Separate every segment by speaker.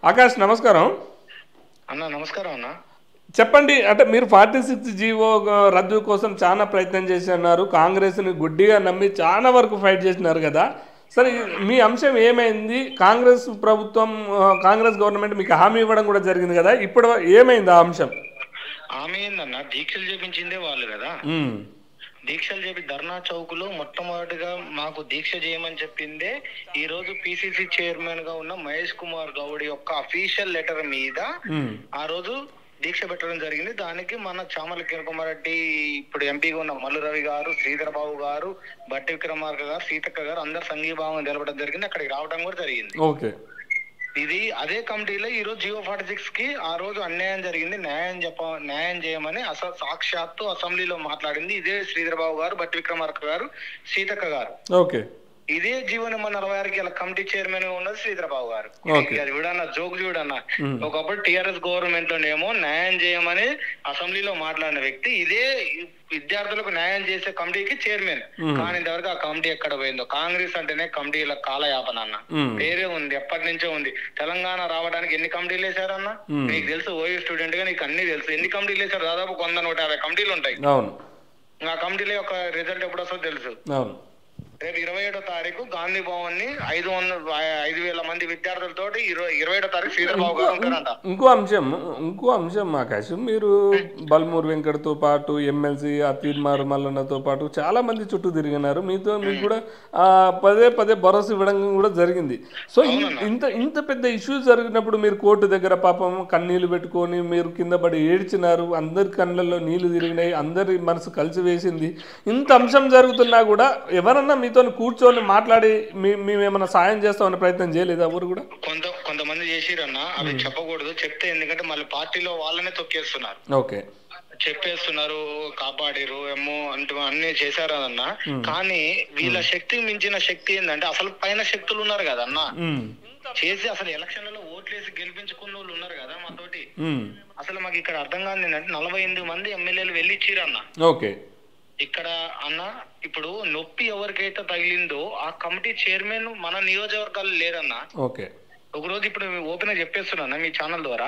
Speaker 1: ఆకాష్ నమస్కారం.
Speaker 2: అన్న నమస్కారం అన్న.
Speaker 1: చెప్పండి. అంటే మీరు 46 జీవో రద్దు కోసం చాలా ప్రయత్నం చేస్తున్నారు. కాంగ్రెస్‌ని గుడ్డిగా నమ్మి చాలా వరకు ఫైట్ చేసినారు కదా! సరే
Speaker 2: అవునన్న.
Speaker 1: మీ అంశం ఏమైంది? కాంగ్రెస్ ప్రభుత్వం కాంగ్రెస్ గవర్నమెంట్ మీకు హామీ ఇవ్వడం కూడా జరిగింది కదా! ఇప్పుడు ఏమైంది ఆ అంశం?
Speaker 2: ఆమె ఏందన్న దీక్షలు చేపించిందే వాళ్ళు కదా.
Speaker 1: హ్మ్.
Speaker 2: దీక్షలు చేపి ధర్నా చౌకులో మొట్టమొదటిగా మాకు దీక్ష చేయమని చెప్పిందే ఈ రోజు పిసిసి చైర్మన్ గా ఉన్న మహేష్ కుమార్ గౌడ్ యొక్క అఫీషియల్ లెటర్ మీద
Speaker 1: హ్మ్.
Speaker 2: ఆ రోజు దీక్ష పెట్టడం జరిగింది. దానికి మన చామల కిరణ్ కుమార్ రెడ్డి, ఇప్పుడు ఎంపీగా ఉన్న మల్లు రవి గారు, శ్రీధర్ బాబు గారు, బట్టి విక్రమార్క గారు, సీతక్క గారు అందరు సంఘీభావం తెలపడం జరిగింది. అక్కడికి రావడం కూడా జరిగింది.
Speaker 1: ఓకే.
Speaker 2: ఇది అదే కమిటీలో ఈ రోజు జియో 46 కి ఆ రోజు అన్యాయం జరిగింది, న్యాయం చేయమని సాక్షాత్తు అసెంబ్లీలో మాట్లాడింది ఇదే శ్రీధర్ బాబు గారు, బట్టి విక్రమార్క గారు, సీతక్క గారు.
Speaker 1: ఓకే.
Speaker 2: ఇదే జీవో నెంబర్ 46కి ఇలా కమిటీ చైర్మన్ గా ఉన్నది శ్రీధర్ బాబు గారు.
Speaker 1: ఓకే.
Speaker 2: అది చూడన్న జోక్ చూడన్న.
Speaker 1: హ్మ్.
Speaker 2: ఒకప్పుడు టిఆర్ఎస్ గవర్నమెంట్ లోనేమో న్యాయం చేయమని అసెంబ్లీలో మాట్లాడిన వ్యక్తి ఇదే విద్యార్థులకు న్యాయం చేసే కమిటీకి చైర్మన్. కానీ ఇంతవరకు ఆ కమిటీ ఎక్కడ పోయిందో. కాంగ్రెస్ అంటేనే కమిటీల కాలయాపన అన్న. పేరే ఉంది, ఎప్పటి నుంచో ఉంది. తెలంగాణ రావడానికి ఎన్ని కమిటీలు వేశారన్న నీకు తెలుసు. ఓయూ స్టూడెంట్ గా నీకు అన్ని తెలుసు. ఎన్ని కమిటీలు వేశారు? దాదాపు 100-150 కమిటీలు ఉంటాయి.
Speaker 1: అవును.
Speaker 2: ఆ కమిటీల యొక్క రిజల్ట్ ఎప్పుడు వస్తుందో తెలుసు.
Speaker 1: అవును.
Speaker 2: రేపు 27వ తారీఖు గాంధీ భవన్ ని 5,000 మంది విద్యార్థులతోటి 27వ తారీఖు శ్రీధర్ బాబు గారు ఉంటారంట.
Speaker 1: ఇంకో అంశం ఆకాశ్, మీరు బల్మూర్ వెంకట్తో పాటు ఎమ్మెల్సీ తీర్మారు మల్లన్నతో పాటు చాలా మంది చుట్టూ తిరిగినారు. మీకు కూడా పదే పదే భరోసా ఇవ్వడం కూడా జరిగింది. సో ఇంత ఇంత పెద్ద ఇష్యూ జరిగినప్పుడు మీరు కోర్టు దగ్గర పాపం కన్నీళ్లు పెట్టుకొని మీరు కింద పడి ఏడ్చినారు. అందరి కళ్ళల్లో నీళ్లు తిరిగినాయి, అందరి మనసు కలిసి వేసింది. ఇంత అంశం జరుగుతున్నా కూడా ఎవరన్నా మీతో కూర్చొని మాట్లాడి మేమేమన్నా సాయం చేస్తామనే ప్రయత్నం చేయలేదు ఎవరు కూడా?
Speaker 2: కొంతమంది చేసిరన్న, అవి చెప్పకూడదు. చెప్తే ఎందుకంటే మళ్ళీ పార్టీలో వాళ్ళనే తొక్కేస్తున్నారు.
Speaker 1: ఓకే.
Speaker 2: చెప్పేస్తున్నారు, కాపాడిరు ఏమో అంటూ అన్ని చేశారన్న. కానీ వీళ్ళ శక్తికి మించిన శక్తి ఏంటంటే అసలు పైన శక్తులు ఉన్నారు కదన్న. చేసి అసలు ఎలక్షన్లలో ఓట్లేసి గెలిపించుకున్న వాళ్ళు ఉన్నారు కదా మాతోటి. అసలు మాకు ఇక్కడ అర్థం కాదు ఏంటంటే 48 మంది ఎమ్మెల్యేలు వెళ్ళి ఇచ్చిరన్న.
Speaker 1: ఓకే.
Speaker 2: ఇక్కడ అన్న ఇప్పుడు నొప్పి ఎవరికైతే తగిలిందో ఆ కమిటీ చైర్మన్ మన నియోజకవర్గాలు లేరన్న.
Speaker 1: ఓకే.
Speaker 2: ఒక రోజు ఇప్పుడు ఓపెన్ గా చెప్పేస్తున్నా మీ ఛానల్ ద్వారా.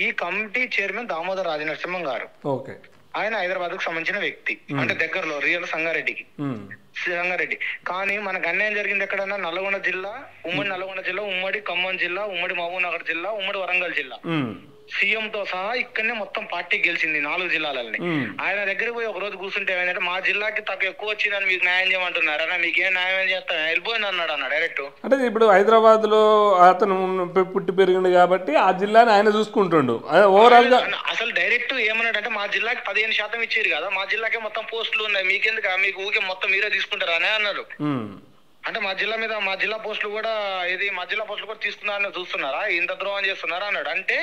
Speaker 2: ఈ కమిటీ చైర్మన్ దామోదర్ రాజనరసింహం గారు.
Speaker 1: ఓకే.
Speaker 2: ఆయన హైదరాబాద్ కు సంబంధించిన వ్యక్తి, అంటే దగ్గరలో రియల్ సంగారెడ్డి. కానీ మనకు అన్యాయం జరిగింది ఎక్కడన్నా నల్గొండ జిల్లా, ఉమ్మడి నల్గొండ జిల్లా, ఉమ్మడి ఖమ్మం జిల్లా, ఉమ్మడి మహబూబ్ నగర్ జిల్లా, ఉమ్మడి వరంగల్ జిల్లా. సీఎం తో సహా ఇక్కడనే మొత్తం పార్టీ గెలిచింది 4 జిల్లాలని. ఆయన దగ్గరికి పోయి ఒక రోజు కూర్చుంటే ఏమైందంటే మా జిల్లాకి తక్కువ ఎక్కువ వచ్చిందని మీకు న్యాయం చేయమంటున్నారా, మీకేం న్యాయం చేస్తా వెళ్ళిపోయింది అన్నాడు అన్న డైరెక్ట్.
Speaker 1: అంటే ఇప్పుడు హైదరాబాద్ లో అతను పుట్టి పెరిగింది కాబట్టి ఆ జిల్లాని ఆయన చూసుకుంటుండు ఓవరాల్ గా.
Speaker 2: అసలు డైరెక్ట్ ఏమన్నాడంటే మా జిల్లాకి 15% ఇచ్చారు కదా, మా జిల్లాకే మొత్తం పోస్టులు ఉన్నాయి, మీకెందుకు, మీకు ఊకే మొత్తం మీరే తీసుకుంటారా అని అన్నారు. అంటే మా జిల్లా పోస్టులు కూడా తీసుకున్నారని చూస్తున్నారా, ఇంత ద్రోహం చేస్తున్నారా అన్నాడు. అంటే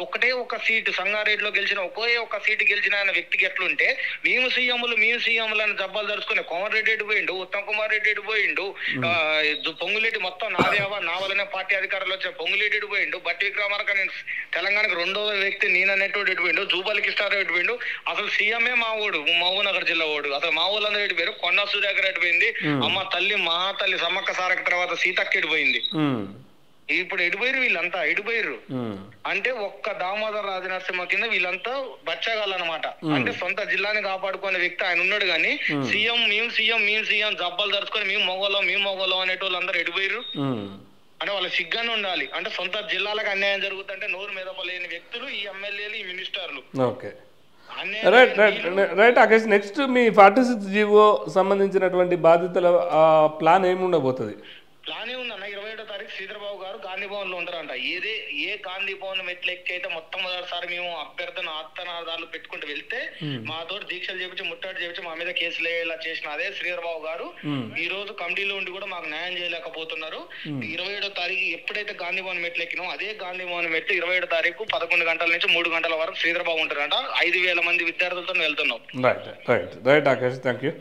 Speaker 2: ఒకటే ఒక సీటు సంగారెడ్డిలో గెలిచిన ఒక సీటు గెలిచిన ఆయన వ్యక్తికి ఎట్లుంటే మేము సీఎంలు అని జబ్బాలు దరుచుకుని కోమరెడ్డి రెడ్డి పోయిండు, ఉత్తమ్ కుమార్ రెడ్డి పోయిండు, పొంగులేటి మొత్తం నా వల్లనే పార్టీ అధికారులు వచ్చే పొంగులేటి పోయిండు, బట్టి విక్రమార్క తెలంగాణకు 2వ వ్యక్తి నేననేటోడు ఎటు పోయిండు, జూపల్లి కృష్ణారావు ఎటు పోయిండు, అసలు సీఎంఏ మా ఊడు మహబూబ్ నగర్ జిల్లా ఓడు, అసలు మా ఊళ్ళందరూ ఎటు పోయారు, కొండా సూర్యాకర్ ఎటు పోయింది, అమ్మ తల్లి మహాతల్లి సమ్మక్క సారక తర్వాత సీతక్క ఎడిపోయింది. ఇప్పుడు వీళ్ళంతా ఎడిపోయారు. అంటే ఒక్క దామోదర్ రాజనరసింహ కింద వీళ్ళంతా బచ్చగాలన్నమాట. అంటే సొంత జిల్లాని కాపాడుకునే వ్యక్తి ఆయన ఉన్నాడు కానీ మేము సీఎం జబ్బాలు దరుచుకొని మేము మొగోళ్ళం అనేటోళ్ళు అందరూ ఎడిపోయారు. అంటే వాళ్ళ సిగ్గానే ఉండాలి. అంటే సొంత జిల్లాలకు అన్యాయం జరుగుతుంటే నోరు మెదపలేని వ్యక్తులు ఈ ఎమ్మెల్యేలు, ఈ మినిస్టర్లు.
Speaker 1: ఓకే. రైట్ ఆకాష్, నెక్స్ట్ మీ 46 జీవో సంబంధించినటువంటి బాధితుల ప్లాన్ ఏముండబోతుంది?
Speaker 2: ప్లాన్ ఏముందన్న, 27వ తారీఖు శ్రీధర్ బాబు గారు గాంధీ భవన్ లో ఉంటారంట. ఏ గాంధీ భవన్ మెట్లు ఎక్కైతే మొట్టమొదటిసారి మేము అభ్యర్థన ఆత్తనాదాలు పెట్టుకుంటూ వెళ్తే మాతో దీక్షలు చేపించి ముట్టడి చేపించి మా మీద కేసులు వేయాలా చేసిన అదే శ్రీధర్ బాబు గారు ఈ రోజు కమిటీలో ఉండి కూడా మాకు న్యాయం చేయలేకపోతున్నారు. 27వ తారీఖు ఎప్పుడైతే గాంధీ భవన్ మెట్లు ఎక్కినామో అదే గాంధీ భవన్ మెట్లు 27వ తారీఖు 11 గంటల నుంచి 3 గంటల వరకు శ్రీధర్ బాబు ఉంటారంట. 5,000 మంది విద్యార్థులతో వెళ్తున్నాం.
Speaker 1: Right Akash, thank you.